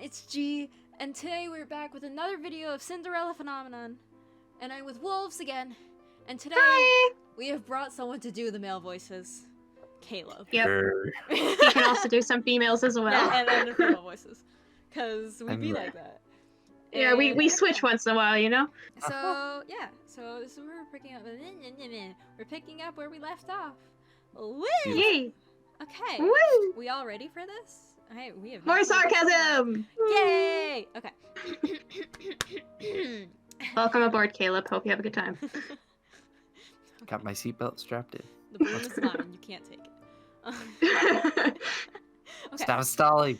it's G, and today we're back with another video of Cinderella Phenomenon. And I'm with Wolves again, and today we have brought someone to do the male voices. Caleb. Yep. You can also do some females as well. Yeah, and the female voices. Because we be like that. Yeah, we switch once in a while, you know? So, yeah. So, this is where we're picking up where we left off. Woo! Yay! Okay. Woo! We all ready for this? Hey, we have more sarcasm! Yay! Okay. Welcome aboard, Caleb. Hope you have a good time. Got my seatbelt strapped in. The balloon is mine. You can't take it. Okay. Stop stalling.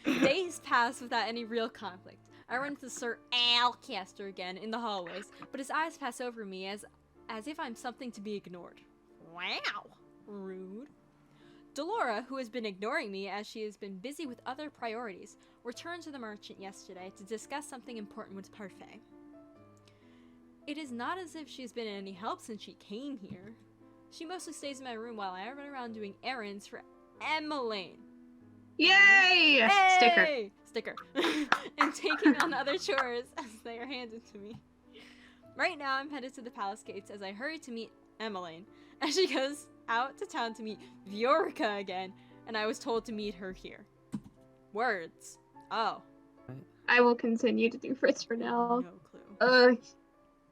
Days pass without any real conflict. I run into Sir Alcaster again in the hallways, but his eyes pass over me as if I'm something to be ignored. Wow. Rude. Delora, who has been ignoring me as she has been busy with other priorities, returned to the merchant yesterday to discuss something important with Parfait. It is not as if she's been any help since she came here. She mostly stays in my room while I run around doing errands for Emmeline. Yay! Hey! Sticker. And taking on other chores as they are handed to me. Right now, I'm headed to the palace gates as I hurry to meet Emmeline, as she goes out to town to meet Viorica again, and I was told to meet her here. Words. Oh. I will continue to do Fritz for now. No clue.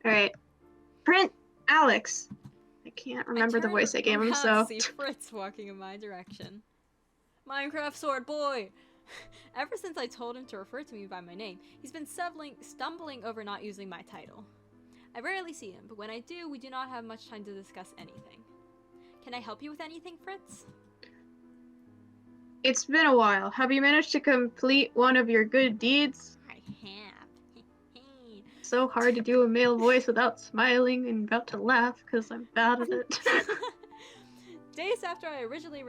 Alright. Print Alex. I can't remember the voice I gave him, so. See Fritz walking in my direction. Minecraft sword boy! Ever since I told him to refer to me by my name, he's been stumbling over not using my title. I rarely see him, but when I do, we do not have much time to discuss anything. Can I help you with anything, Fritz? It's been a while. Have you managed to complete one of your good deeds? I have. So hard to do a male voice without smiling and about to laugh because I'm bad at it. Days after I originally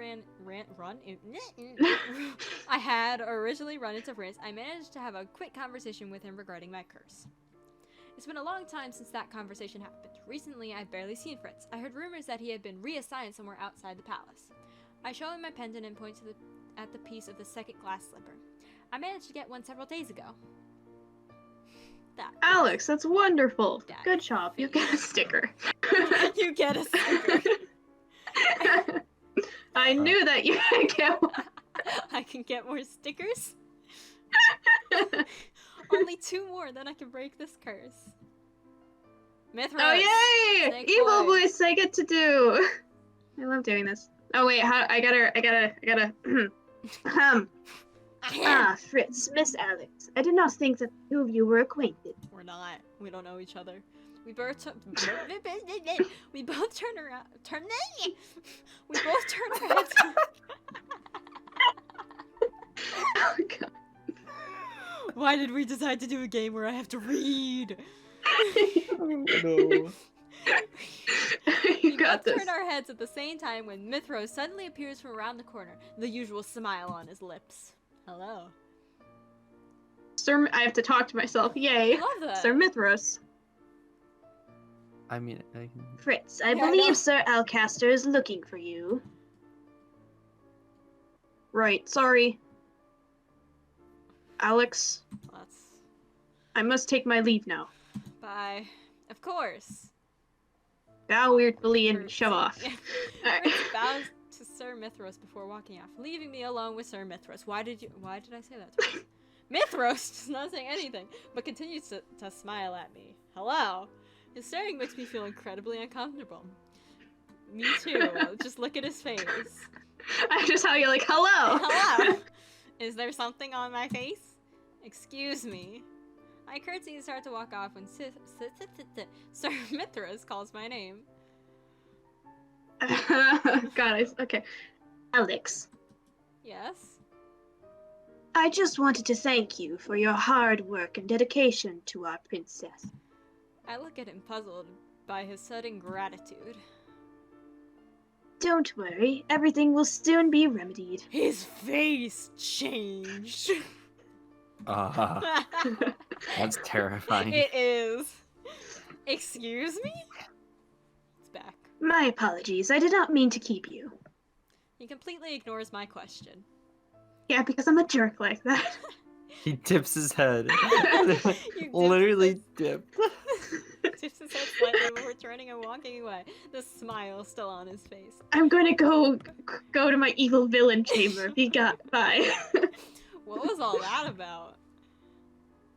I had originally run into Fritz, I managed to have a quick conversation with him regarding my curse. It's been a long time since that conversation happened. Recently, I've barely seen Fritz. I heard rumors that he had been reassigned somewhere outside the palace. I show him my pendant and point at the piece of the second glass slipper. I managed to get one several days ago. Alex, that's wonderful. Good job. You get a sticker. You get a sticker. I knew that you could get one. I can get more stickers? Only 2 more, then I can break this curse. Mithras! Oh yay! Snake Evil boy. voice I get to do. I love doing this. Oh wait, I gotta. Fritz, Miss Alex. I did not think that the 2 of you were acquainted. We're not. We don't know each other. We both turn around. We both turn our heads. Oh god. Why did we decide to do a game where I have to read? No. You got this. We turn our heads at the same time when Mithras suddenly appears from around the corner, the usual smile on his lips. Hello. Sir, I have to talk to myself. Yay. I love that. Sir Mithras. I mean, I can... Fritz, I believe Sir Alcaster is looking for you. Right, sorry. Alex, I must take my leave now. Bye. Of course. Bow weirdly and shove off. Fritz bows to Sir Mithras before walking off, leaving me alone with Sir Mithras. Why did I say that twice? Mithras does not say anything, but continues to smile at me. Hello. His staring makes me feel incredibly uncomfortable. Me too. Just look at his face. I just how you're like, hello. Hello. Is there something on my face? Excuse me. I curtsy and start to walk off when Sir Mithras calls my name. God, okay. Alex. Yes? I just wanted to thank you for your hard work and dedication to our princess. I look at him puzzled by his sudden gratitude. Don't worry, everything will soon be remedied. His face changed. That's terrifying. It is. Excuse me? It's back. My apologies, I did not mean to keep you. He completely ignores my question. Yeah, because I'm a jerk like that. He dips his head. You dip Literally dipped. Tips his head slightly before turning and walking away, the smile still on his face. I'm going to go to my evil villain chamber. Be got bye. What was all that about?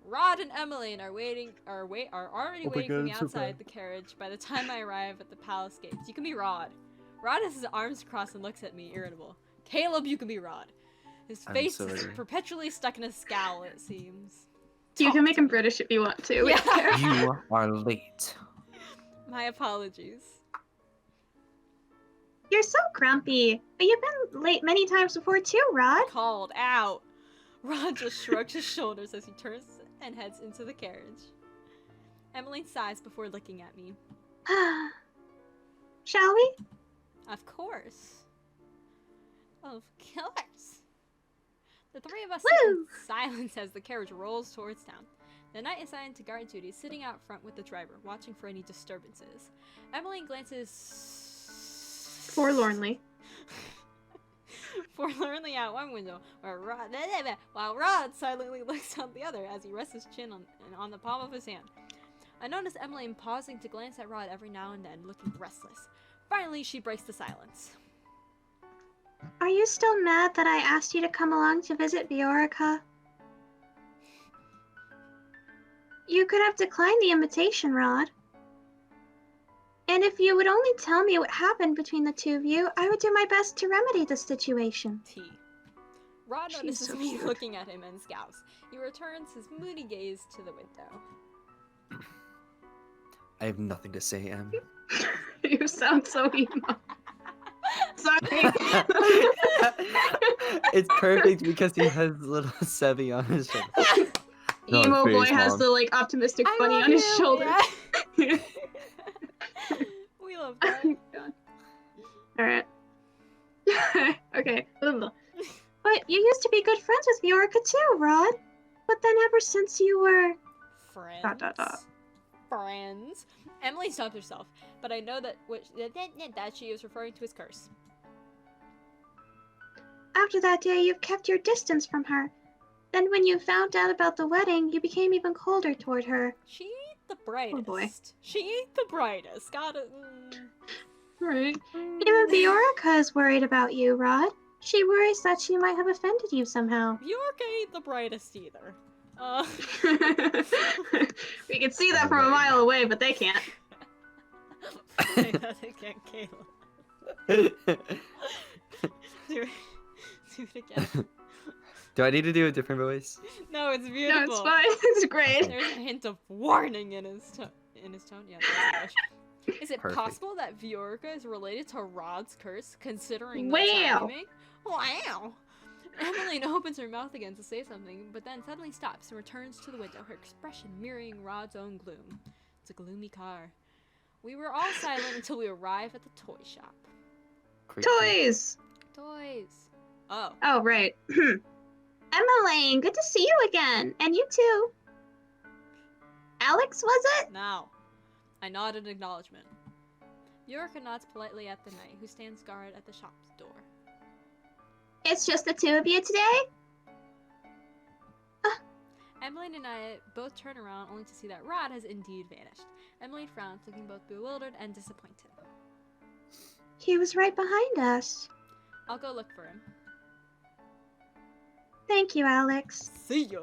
Rod and Emmeline are already Oh my waiting for God, me it's so outside bad. the carriage by the time I arrive at the palace gates. You can be Rod. Rod has his arms crossed and looks at me, irritable. Caleb, you can be Rod. His I'm face is sorry. perpetually stuck in a scowl, it seems. You Talk can make to him me. British if you want to. We Yeah. don't care. You are late. My apologies. You're so grumpy. But you've been late many times before too, Rod. Called out. Rod just shrugs his shoulders as he turns and heads into the carriage. Emmeline sighs before looking at me. Shall we? Of course. Of course. The three of us Woo! sit in silence as the carriage rolls towards town. The knight assigned to guard duty is sitting out front with the driver, watching for any disturbances. Emmeline glances Forlornly. forlornly out one window, while Rod silently looks out the other as he rests his chin on the palm of his hand. I notice Emmeline pausing to glance at Rod every now and then, looking restless. Finally, she breaks the silence. Are you still mad that I asked you to come along to visit Viorica? You could have declined the invitation, Rod. And if you would only tell me what happened between the two of you, I would do my best to remedy the situation. T. Rod She's notices so me cute. looking at him and scowls. He returns his moody gaze to the window. I have nothing to say, Em. You sound so emo. Sorry. It's perfect because he has little Sevi on his shoulder. Not Emo boy face, has Mom. the like optimistic I bunny love on his you, shoulder. yeah. We love that. Alright. Okay. But you used to be good friends with Viorica too, Rod. But then ever since you were... Friends. ... Friends. Emily stopped herself, but I know that that she is referring to his curse. After that day, you've kept your distance from her. Then when you found out about the wedding, you became even colder toward her. She ain't the brightest. boy. She ain't the brightest. Gotta. Right. Even Viorica is worried about you, Rod. She worries that she might have offended you somehow. Bjork ain't the brightest either. We can see that from a mile away, but they can't. Say that again, Caleb. Do it again. Do I need to do a different voice? No, it's No, beautiful. it's fine. It's great. There's a hint of warning in his tone. Yeah, that's English. Is it Perfect. possible that Viorica is related to Rod's curse, considering Wow. the timing? Wow! Emmeline opens her mouth again to say something, but then suddenly stops and returns to the window, her expression mirroring Rod's own gloom. It's a gloomy car. We were all silent until we arrive at the toy shop. Creepy. Toys! Toys. Oh. Oh, right. Emmeline, good to see you again. And you too. Alex, was it? Now. I nod in acknowledgement. Viorica nods politely at the knight, who stands guard at the shop's door. It's just the two of you today? Emmeline and I both turn around only to see that Rod has indeed vanished. Emmeline frowns, looking both bewildered and disappointed. He was right behind us. I'll go look for him. Thank you, Alex. See ya!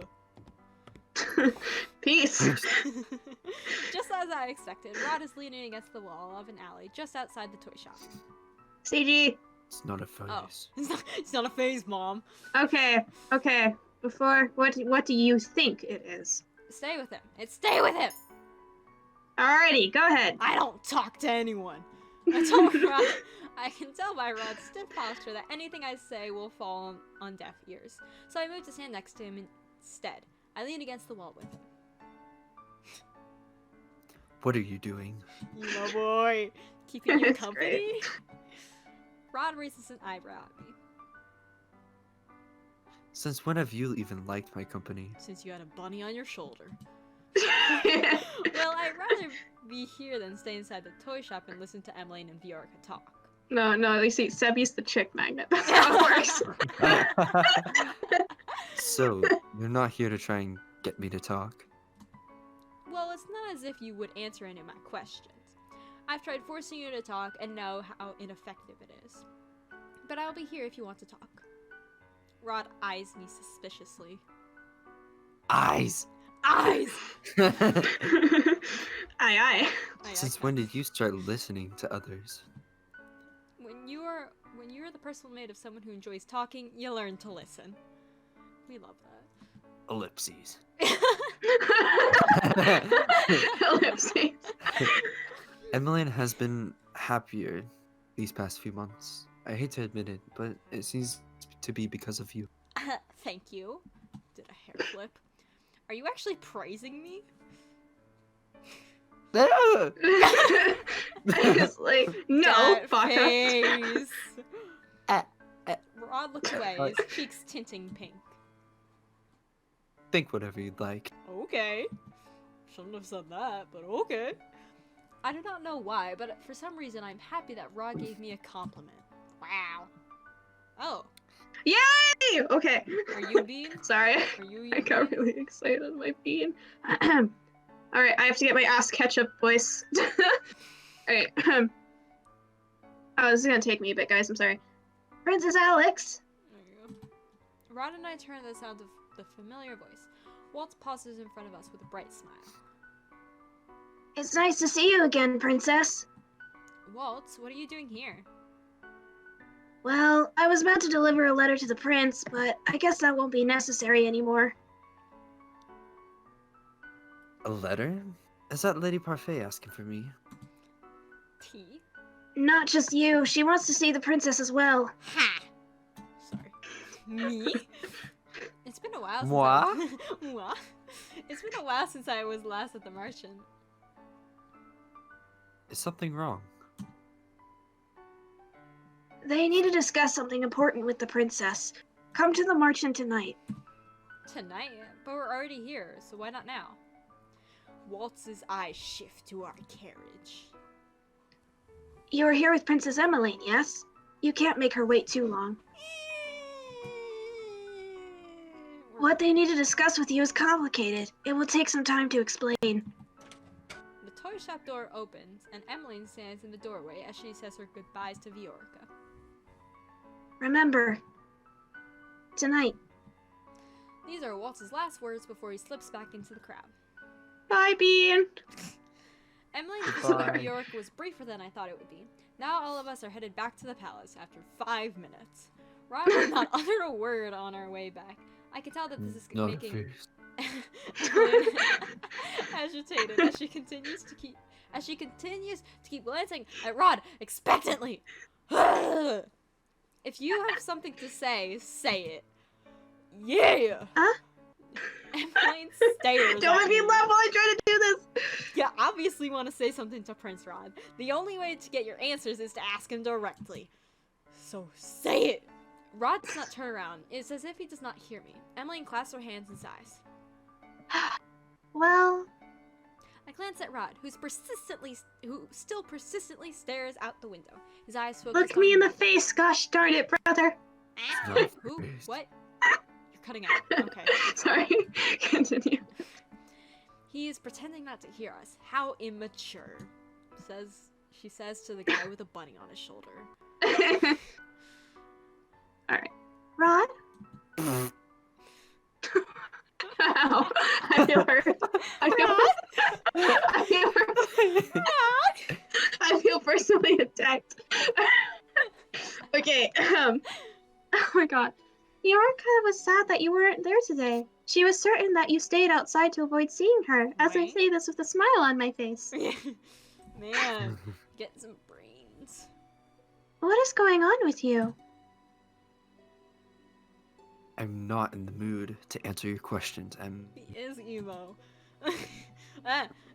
Peace. Just as I expected, Rod is leaning against the wall of an alley just outside the toy shop. CG. It's not a phase. Oh, it's not a phase, Mom. Okay. Before, what do you think it is? Stay with him. Stay with him! Alrighty, go ahead. I don't talk to anyone. I told Rod, I can tell by Rod's stiff posture that anything I say will fall on deaf ears. So I move to stand next to him instead. I lean against the wall with him. What are you doing? You my boy. Keeping you That's company? great. Rod raises an eyebrow at me. Since when have you even liked my company? Since you had a bunny on your shoulder. Well, I'd rather be here than stay inside the toy shop and listen to Emmeline and Viorica talk. No, you see, Sebby's the chick magnet. That's how it works. So, you're not here to try and get me to talk? Well, it's not as if you would answer any of my questions. I've tried forcing you to talk and know how ineffective it is. But I'll be here if you want to talk. Rod eyes me suspiciously. Eyes! Eyes! Aye. Since when did you start listening to others? When you're the personal mate of someone who enjoys talking, you learn to listen. We love that. Ellipses. Ellipses. Emmeline has been happier these past few months. I hate to admit it, but it seems to be because of you. Thank you. Did a hair flip. Are you actually praising me? It's like, no, That fuck face. up. Rod looks away, his cheeks tinting pink. Think whatever you'd like. Okay. Shouldn't have said that, but okay. I do not know why, but for some reason I'm happy that Rod gave me a compliment. Wow. Oh, Yay! Okay. are you Bean? Sorry. Are you I got really excited on my bean. Alright, I have to get my ass ketchup voice. Alright. Oh, this is gonna take me a bit, guys. I'm sorry. Princess Alex! There you go. Rod and I turn to the sound of the familiar voice. Waltz pauses in front of us with a bright smile. It's nice to see you again, Princess. Waltz, what are you doing here? Well, I was about to deliver a letter to the prince, but I guess that won't be necessary anymore. A letter? Is that Lady Parfait asking for me? Tea? Not just you, she wants to see the princess as well. Ha! Sorry. Me? It's been a while since Moi? Moi? It's been a while since I was last at the Martian. Is something wrong? They need to discuss something important with the princess. Come to the Marchant tonight. Tonight? But we're already here, so why not now? Waltz's eyes shift to our carriage. You are here with Princess Emmeline, yes? You can't make her wait too long. What they need to discuss with you is complicated. It will take some time to explain. The toy shop door opens, and Emmeline stands in the doorway as she says her goodbyes to Viorca. Remember, tonight. These are Waltz's last words before he slips back into the crowd. Bye, Bean. Emmeline's visit with Bye. Viorca was briefer than I thought it would be. Now all of us are headed back to the palace after 5 minutes. Rod did not utter a word on our way back. I could tell that this is Not making first. Emmeline agitated as she continues to keep glancing at Rod expectantly. If you have something to say, say it. Yeah. Huh? Emmeline stares. Don't at make me me. laugh while I try to do this. You obviously want to say something to Prince Rod. The only way to get your answers is to ask him directly. So say it. Rod does not turn around. It's as if he does not hear me. Emmeline clasps her hands and sighs. Well, I glance at Rod, who still persistently stares out the window. His eyes focus look me in the me. face, gosh darn it, brother. Ah, Not who? first. What? You're cutting out. Okay. Sorry, continue. He is pretending not to hear us. How immature. She says to the guy with a bunny on his shoulder. Alright. Rod? Ow. I feel hurt. I feel personally attacked. Okay, oh my god. Yorka was sad that you weren't there today. She was certain that you stayed outside to avoid seeing her, as I Right. say this with a smile on my face. Man, get some brains. What is going on with you? I'm not in the mood to answer your questions. He is emo.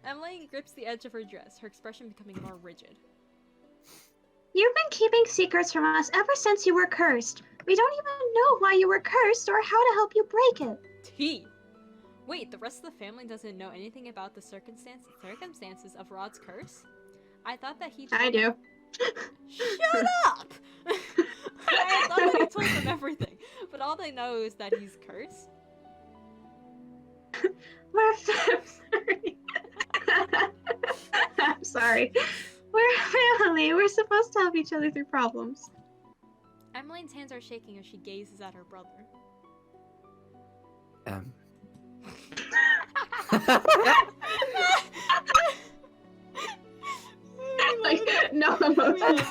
Emily grips the edge of her dress, her expression becoming more rigid. You've been keeping secrets from us ever since you were cursed. We don't even know why you were cursed or how to help you break it. T. Wait, the rest of the family doesn't know anything about the circumstances of Rod's curse? I thought that he. I do. Shut up! I thought that he told them everything, but all they know is that he's cursed. I'm sorry. I'm sorry. We're a family. We're supposed to help each other through problems. Emmeline's hands are shaking as she gazes at her brother. Like, no emotion.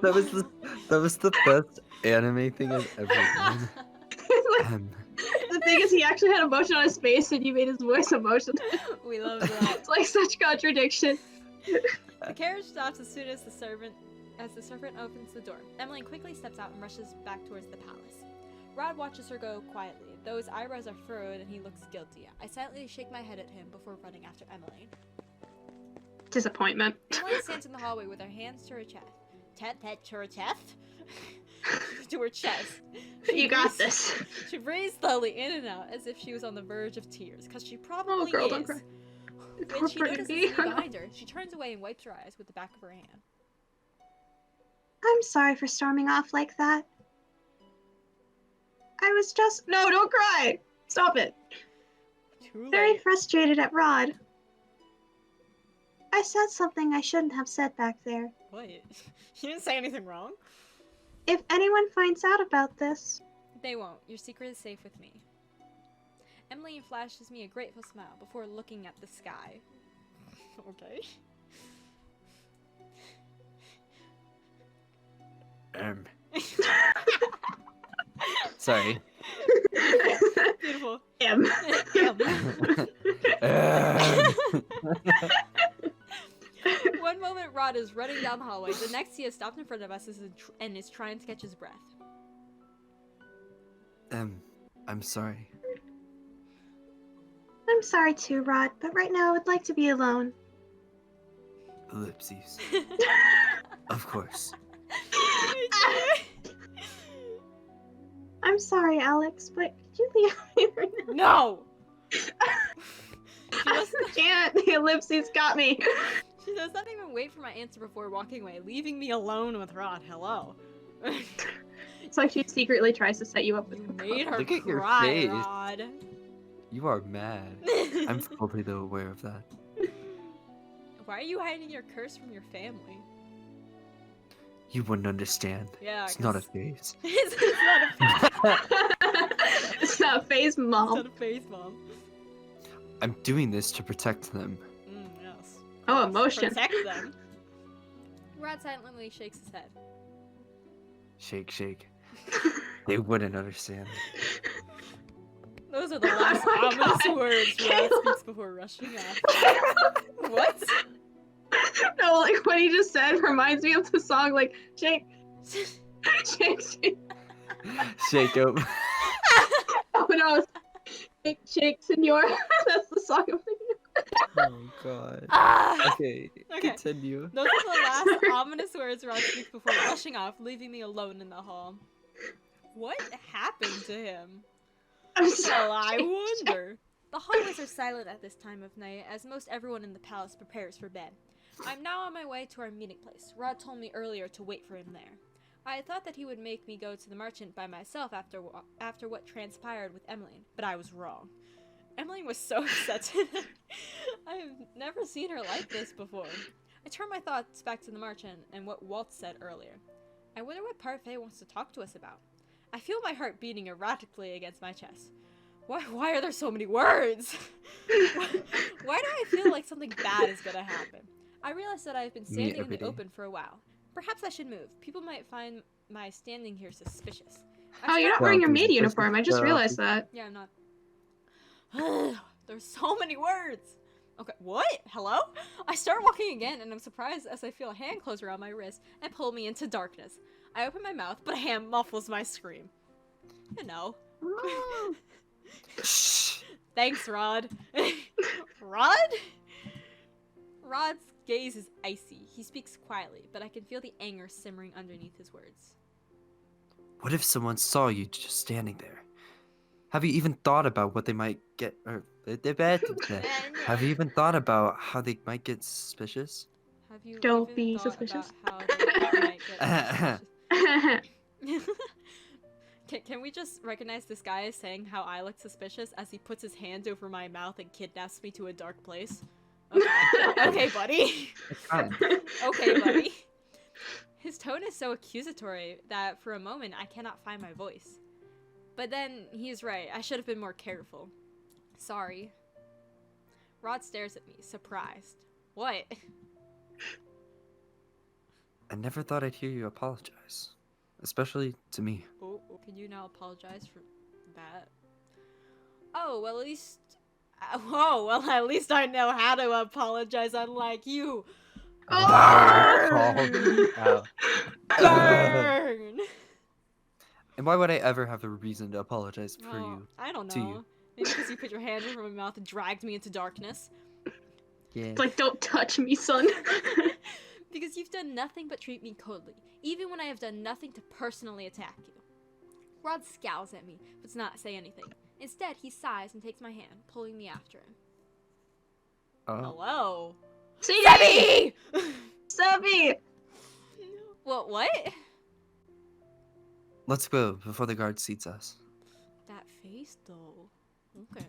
That was the best anime thing I've ever done. Like, the thing is, he actually had emotion on his face, and you made his voice emotional. We love that. It's like such contradiction. The carriage stops as soon as the servant opens the door. Emmeline quickly steps out and rushes back towards the palace. Rod watches her go quietly, though his eyebrows are furrowed and he looks guilty. I silently shake my head at him before running after Emmeline. Disappointment. Emmeline stands in the hallway with her hands to her chest. To her chest? To her chest. You got this. She breathes slowly in and out as if she was on the verge of tears, because she probably girl, is. don't cry. When she Poor notices baby. me behind her, she turns away and wipes her eyes with the back of her hand. I'm sorry for storming off like that. I was just— No, don't cry! Stop it. Too Very late. frustrated at Rod. I said something I shouldn't have said back there. What? You didn't say anything wrong. If anyone finds out about this— They won't. Your secret is safe with me. Emmeline flashes me a grateful smile before looking at the sky. Okay. Sorry. Beautiful. Him. One moment Rod is running down the hallway, the next he has stopped in front of us and is trying to catch his breath. I'm sorry. I'm sorry too, Rod, but right now I would like to be alone. Ellipses. Of course. I'm sorry, Alex, but could you leave me right now? No! Can't. The ellipses got me. She does not even wait for my answer before walking away, leaving me alone with Rod. Hello. It's like she secretly tries to set you up with You made her Look at your cry, face. Rod. You are mad. I'm fully though aware of that. Why are you hiding your curse from your family? You wouldn't understand. Yeah, It's not a phase. it's not a phase. It's not a phase, It's Mom. not a phase, Mom. I'm doing this to protect them. Yes. Oh, emotion. Protect them. Rod silently shakes his head. Shake, shake. They wouldn't understand. Those are the last Oh my ominous God. words Rod speaks before rushing off. What? No, like what he just said reminds me of the song, like, shake, shake, shake. Shake up. Oh no, shake, shake, senor. That's the song I'm thinking of. Oh god. Ah! Okay, Okay. continue. Those are the last Sorry. ominous words Rod speaks before rushing off, leaving me alone in the hall. What happened to him? I'm Well, sorry. I wonder. The hallways are silent at this time of night, as most everyone in the palace prepares for bed. I'm now on my way to our meeting place. Rod told me earlier to wait for him there. I thought that he would make me go to the merchant by myself after what transpired with Emmeline, but I was wrong. Emmeline was so upset. I have never seen her like this before. I turned my thoughts back to the merchant and what Walt said earlier. I wonder what Parfait wants to talk to us about. I feel my heart beating erratically against my chest. Why are there so many words? Why do I feel like something bad is gonna happen? I realize that I've been standing in the every day. open for a while. Perhaps I should move. People might find my standing here suspicious. Oh, you're not wearing your maid uniform. I just Uh, realized that. Yeah, I'm not. There's so many words. Okay, what? Hello? I start walking again, and I'm surprised as I feel a hand close around my wrist and pull me into darkness. I open my mouth, but a hand muffles my scream. You know. Shh. Thanks, Rod. Rod? Rod's gaze is icy. He speaks quietly, but I can feel the anger simmering underneath his words. What if someone saw you just standing there? Have you even thought about what they might get, or have you even thought about how they might get suspicious? Have you Don't even be thought suspicious. about how they might get suspicious? Can we just recognize this guy as saying how I look suspicious as he puts his hands over my mouth and kidnaps me to a dark place? Okay, okay, buddy. Okay, buddy. His tone is so accusatory that for a moment I cannot find my voice. But then he's right. I should have been more careful. Sorry. Rod stares at me, surprised. What? I never thought I'd hear you apologize, especially to me. Oh, can you now apologize for that? Oh, well, at least... oh, well, at least I know how to apologize, unlike you. Ow. Burn! And why would I ever have a reason to apologize for Oh, you? I don't to know. you. Maybe because you put your hand over my mouth and dragged me into darkness. Yeah. It's like, don't touch me, son. Because you've done nothing but treat me coldly, even when I have done nothing to personally attack you. Rod scowls at me, but does not say anything. Instead, he sighs and takes my hand, pulling me after him. Oh. Hello? CD! Sebby! Sebby! What? Let's go before the guard seats us. That face, though. Okay.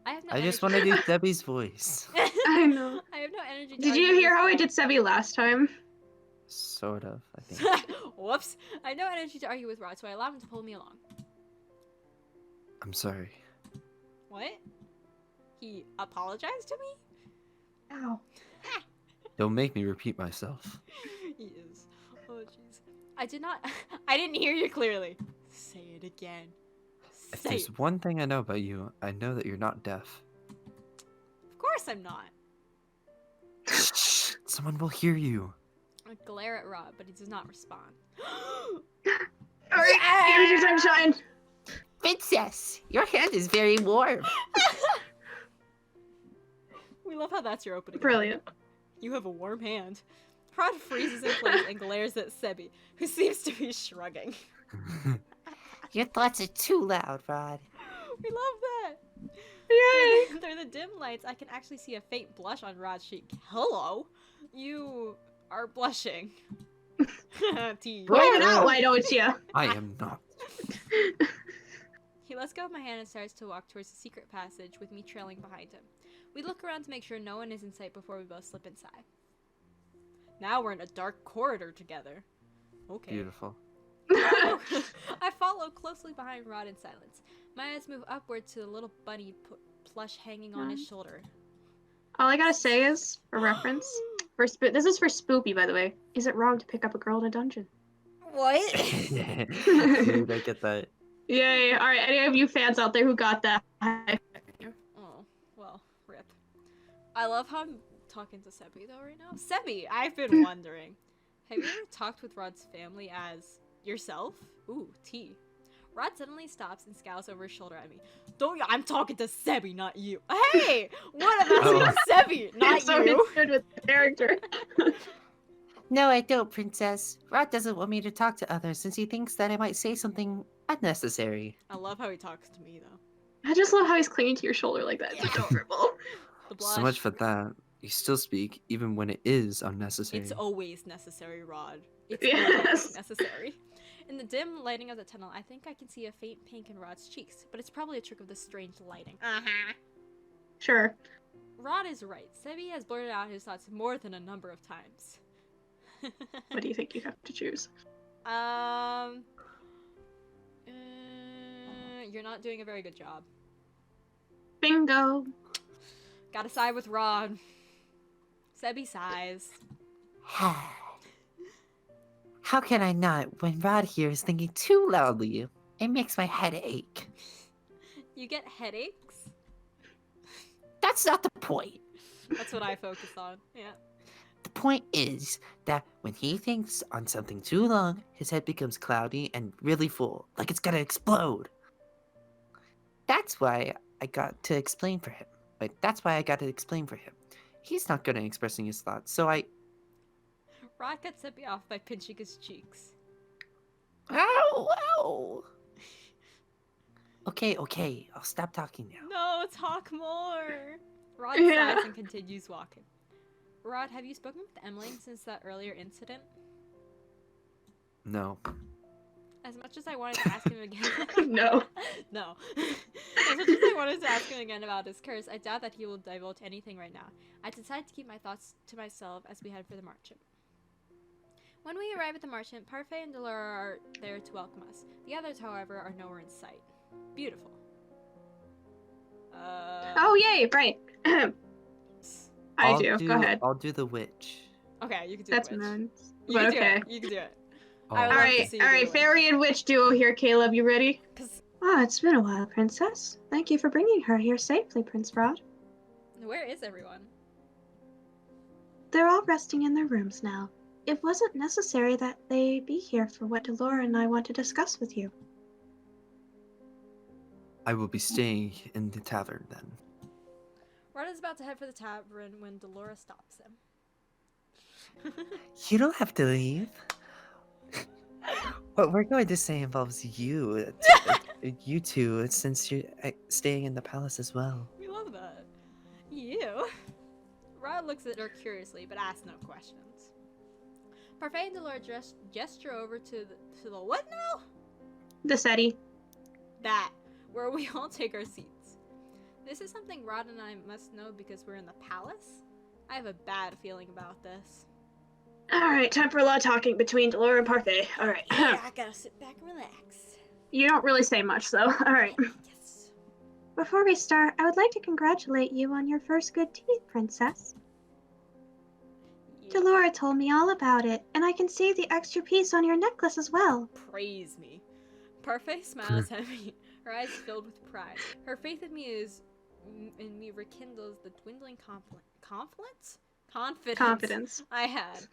I have no I just energy- want to do Debbie's voice. I know. I have no energy to Did argue you with hear how I Rod. did Sebby last time? Sort of, I think. Whoops. I have no energy to argue with Rod, so I allow him to pull me along. I'm sorry. What? He apologized to me? Ow. Don't make me repeat myself. He is. Oh, jeez. I didn't hear you clearly. Say it again. If Say there's it. one thing I know about you, I know that you're not deaf. Of course I'm not. Shh! Someone will hear you. I glare at Rod, but he does not respond. Alright, here's your sunshine. Princess, your hand is very warm. We love how that's your opening. Brilliant. You have a warm hand. Rod freezes in place and glares at Sebby, who seems to be shrugging. Your thoughts are too loud, Rod. We love that. Yay! Through the dim lights, I can actually see a faint blush on Rod's cheek. Hello? You are blushing. T. Point it out, why don't you? I am not. He lets go of my hand and starts to walk towards the secret passage with me trailing behind him. We look around to make sure no one is in sight before we both slip inside. Now we're in a dark corridor together. Okay. Beautiful. I follow closely behind Rod in silence. My eyes move upward to the little bunny plush hanging on his shoulder. All I gotta say is, for reference, this is for Spoopy, by the way. Is it wrong to pick up a girl in a dungeon? What? Dude, I get that. Yay! All right, any of you fans out there who got that? Oh, well, rip. I love how I'm talking to Sebby though right now. Sebby, I've been wondering. Have you ever talked with Rod's family as yourself? Ooh, T. Rod suddenly stops and scowls over his shoulder at me. I'm talking to Sebby, not you. Hey! What about Sebby, not so you? good with the character. No, I don't, Princess. Rod doesn't want me to talk to others since he thinks that I might say something unnecessary. I love how he talks to me though. I just love how he's clinging to your shoulder like that. It's adorable. The blush. So much for that. You still speak, even when it is unnecessary. It's always necessary, Rod. It's Yes. always necessary. In the dim lighting of the tunnel, I think I can see a faint pink in Rod's cheeks, but it's probably a trick of the strange lighting. Uh-huh. Sure. Rod is right. Sebby has blurted out his thoughts more than a number of times. What do you think you have to choose? You're not doing a very good job. Bingo. Gotta side with Rod. Sebby sighs. How can I not when Rod here is thinking too loudly? It makes my head ache. You get headaches? That's not the point. That's what I focus on. Yeah. The point is that when he thinks on something too long, his head becomes cloudy and really full, like it's gonna explode. That's why I got to explain for him. That's why I got to explain for him. He's not good at expressing his thoughts, so Rod cuts Sebby off by pinching his cheeks. Ow! Ow! Okay, I'll stop talking now. No, talk more. Rod Yeah. sighs and continues walking. Rod, have you spoken with Emily since that earlier incident? No. As much as I wanted to ask him again. No. No. As much as I wanted to ask him again about his curse, I doubt that he will divulge anything right now. I decided to keep my thoughts to myself as we head for the marchant. When we arrive at the marchant, Parfait and Delora are there to welcome us. The others, however, are nowhere in sight. Beautiful. Oh, yay, right. I I'll do. Go ahead. I'll do the witch. Okay, you can do That's the witch. moons. You But can do okay. it. You can do it. Oh, I would love to see you do Alright, the fairy and witch duo here, Caleb. You ready? Cause Ah, it's been a while, Princess. Thank you for bringing her here safely, Prince Rod. where is everyone? They're all resting in their rooms now. It wasn't necessary that they be here for what Delora and I want to discuss with you. I will be staying in the tavern then. Rod is about to head for the tavern when Delora stops him. You don't have to leave. What we're going to say involves you. You two, since you're staying in the palace as well. We love that. You. Rod looks at her curiously, but asks no questions. Parfait and Delora gesture over to the what now? The SETI. That, where we all take our seats. This is something Rod and I must know because we're in the palace. I have a bad feeling about this. Alright, time for a lot of talking between Delora and Parfait. Alright. Yeah, I gotta sit back and relax. You don't really say much, though. Alright. Yes. Before we start, I would like to congratulate you on your first good teeth, Princess. Yeah. Delora told me all about it, and I can see the extra piece on your necklace as well. Praise me. Parfait smiles at me, her eyes filled with pride. Her faith in me rekindles the dwindling confidence Confidence. I had.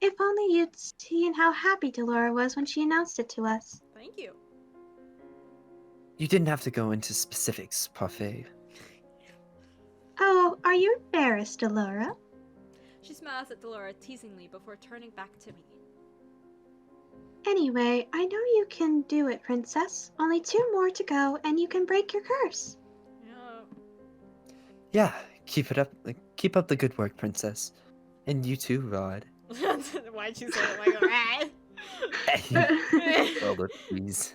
If only you'd seen how happy Delora was when she announced it to us. Thank you. You didn't have to go into specifics, Parfait. Oh, are you embarrassed, Delora? She smiles at Delora teasingly before turning back to me. Anyway, I know you can do it, Princess. Only 2 more to go, and you can break your curse. Yeah, keep up the good work, Princess. And you too, Rod. Why'd you say it like that? Well, but please.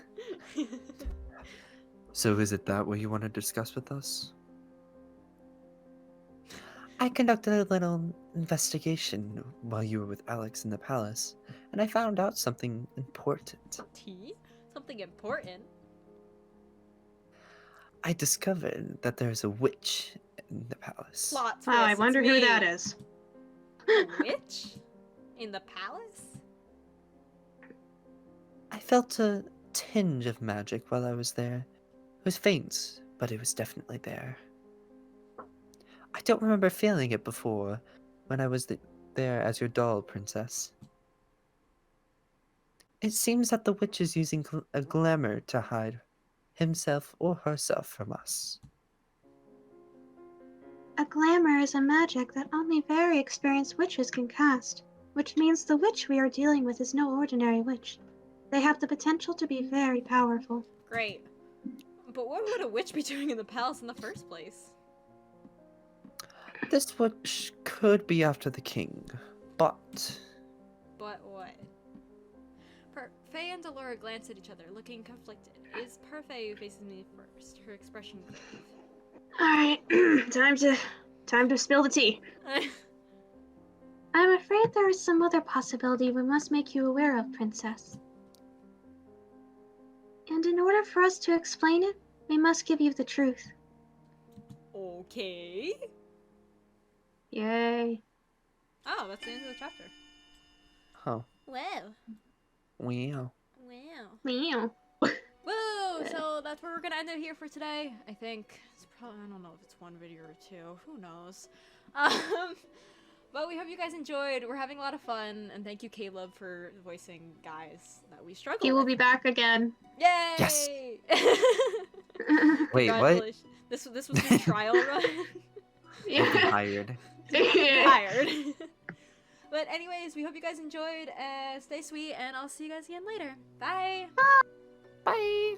So is it that what you want to discuss with us? I conducted a little investigation while you were with Alex in the palace, and I found out something important. Tea? Something important? I discovered that there's a witch in the palace. Plot twist. Wow, I it's wonder who me. that is. A witch? In the palace? I felt a tinge of magic while I was there. It was faint, but it was definitely there. I don't remember feeling it before when I was there as your doll, Princess. It seems that the witch is using a glamour to hide himself or herself from us. A glamour is a magic that only very experienced witches can cast, which means the witch we are dealing with is no ordinary witch. They have the potential to be very powerful. Great. But what would a witch be doing in the palace in the first place? This witch could be after the king, but But what? Parfait and Delora glance at each other, looking conflicted. It is Parfait who faces me first, her expression grave. Alright, time to spill the tea. I'm afraid there is some other possibility we must make you aware of, Princess. And in order for us to explain it, we must give you the truth. Okay. Yay. Oh, that's the end of the chapter. oh, Wow. wow. Wow. Meow. Woo! So that's where we're gonna end it here for today. I think it's probably, I don't know if it's 1 video or 2. Who knows? But we hope you guys enjoyed. We're having a lot of fun, and thank you, Caleb, for voicing guys that we struggle He will with. be back again. Yay! Yes! Wait, what? Congratulations. This was your trial run. I've been hired. Tired. But anyways, we hope you guys enjoyed. Stay sweet, and I'll see you guys again later. Bye. Bye!